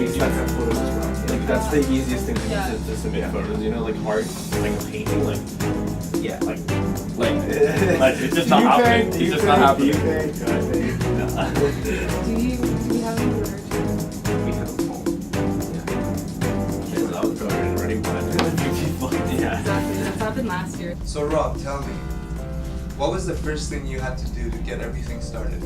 We do have photos as well. Like that's the easiest thing to submit photos. You know, like art, like a painting, like yeah, like it's just not happening. It's just not happening. Do you have any orders? We have a phone. Yeah. I was going running behind. Yeah. Exactly. That's happened last year. So Rob, tell me, what was the first thing you had to do to get everything started?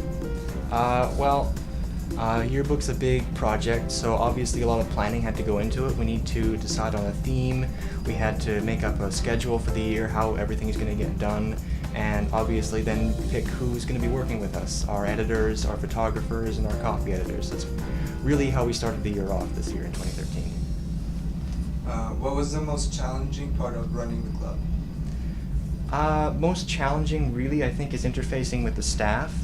Yearbook's a big project, so obviously a lot of planning had to go into it. We need to decide on a theme, we had to make up a schedule for the year, how everything's going to get done, and obviously then pick who's going to be working with us, our editors, our photographers, and our copy editors. That's really how we started the year off this year in 2013. What was the most challenging part of running the club? Most challenging really I think is interfacing with the staff.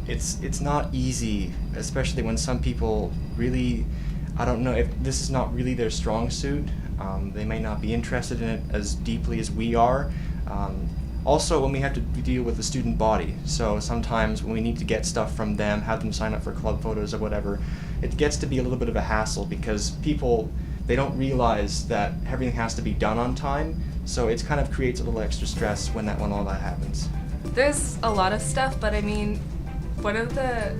It's not easy, especially when some people really, I don't know, if this is not really their strong suit. They may not be interested in it as deeply as we are. Also when we have to deal with the student body, so sometimes when we need to get stuff from them, have them sign up for club photos or whatever, it gets to be a little bit of a hassle because people, they don't realize that everything has to be done on time, so it kind of creates a little extra stress when all that happens. There's a lot of stuff, but I mean, one of the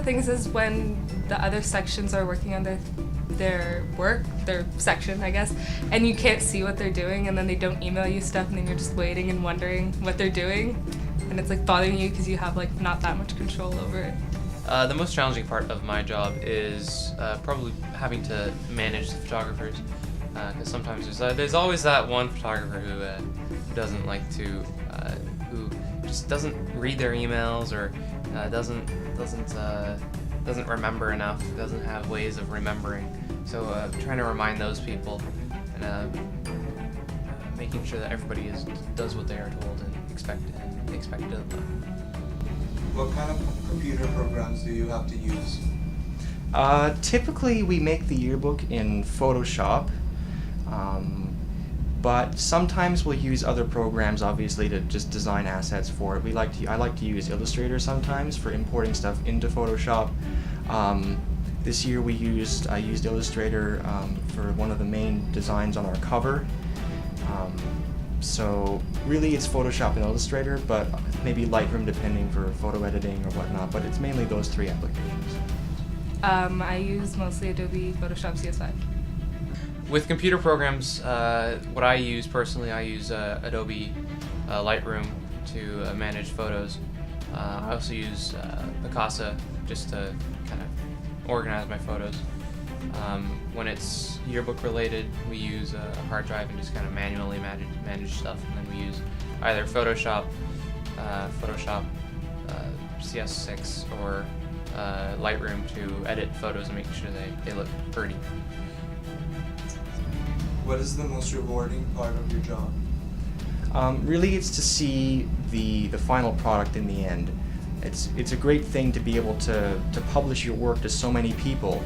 things is when the other sections are working on their work, their section, I guess, and you can't see what they're doing, and then they don't email you stuff, and then you're just waiting and wondering what they're doing, and it's like bothering you because you have like not that much control over it. The most challenging part of my job is probably having to manage the photographers, because sometimes there's always that one photographer who doesn't like to, who just doesn't read their emails or doesn't remember enough, doesn't have ways of remembering. So trying to remind those people and making sure that everybody does what they are told and expected of them. What kind of computer programs do you have to use? Typically we make the yearbook in Photoshop, but sometimes we'll use other programs obviously to just design assets for it. I like to use Illustrator sometimes for importing stuff into Photoshop. This year I used Illustrator for one of the main designs on our cover. So really it's Photoshop and Illustrator, but maybe Lightroom depending for photo editing or whatnot, but it's mainly those three applications. I use mostly Adobe Photoshop CS5. With computer programs, what I use personally, I use Adobe Lightroom to manage photos. I also use Picasa just to kind of organize my photos. When it's yearbook related, we use a hard drive and just kind of manually manage stuff, and then we use either Photoshop, CS6, or Lightroom to edit photos and make sure they look pretty. What is the most rewarding part of your job? Really it's to see the final product in the end. It's a great thing to be able to publish your work to so many people.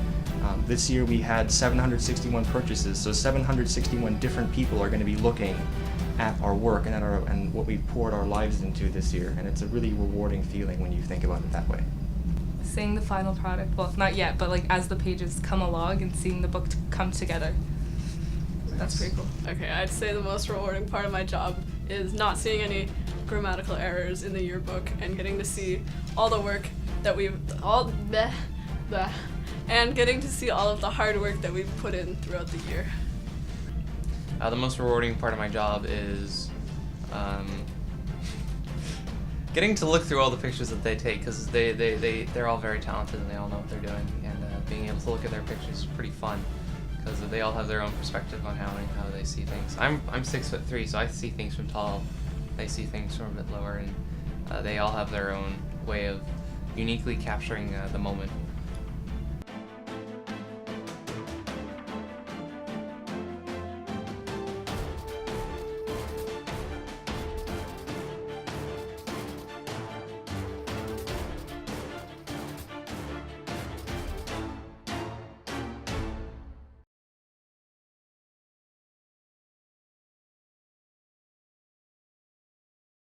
This year we had 761 purchases, so 761 different people are going to be looking at our work and what we poured our lives into this year, and it's a really rewarding feeling when you think about it that way. Seeing the final product, well, not yet, but like as the pages come along and seeing the book come together. That's pretty cool. Okay, I'd say the most rewarding part of my job is not seeing any grammatical errors in the yearbook and getting to see all the work that and getting to see all of the hard work that we've put in throughout the year. The most rewarding part of my job is getting to look through all the pictures that they take, because they're all very talented and they all know what they're doing, and being able to look at their pictures is pretty fun because they all have their own perspective on how they see things. I'm 6'3", so I see things from tall. They see things from a bit lower, and they all have their own way of uniquely capturing the moment.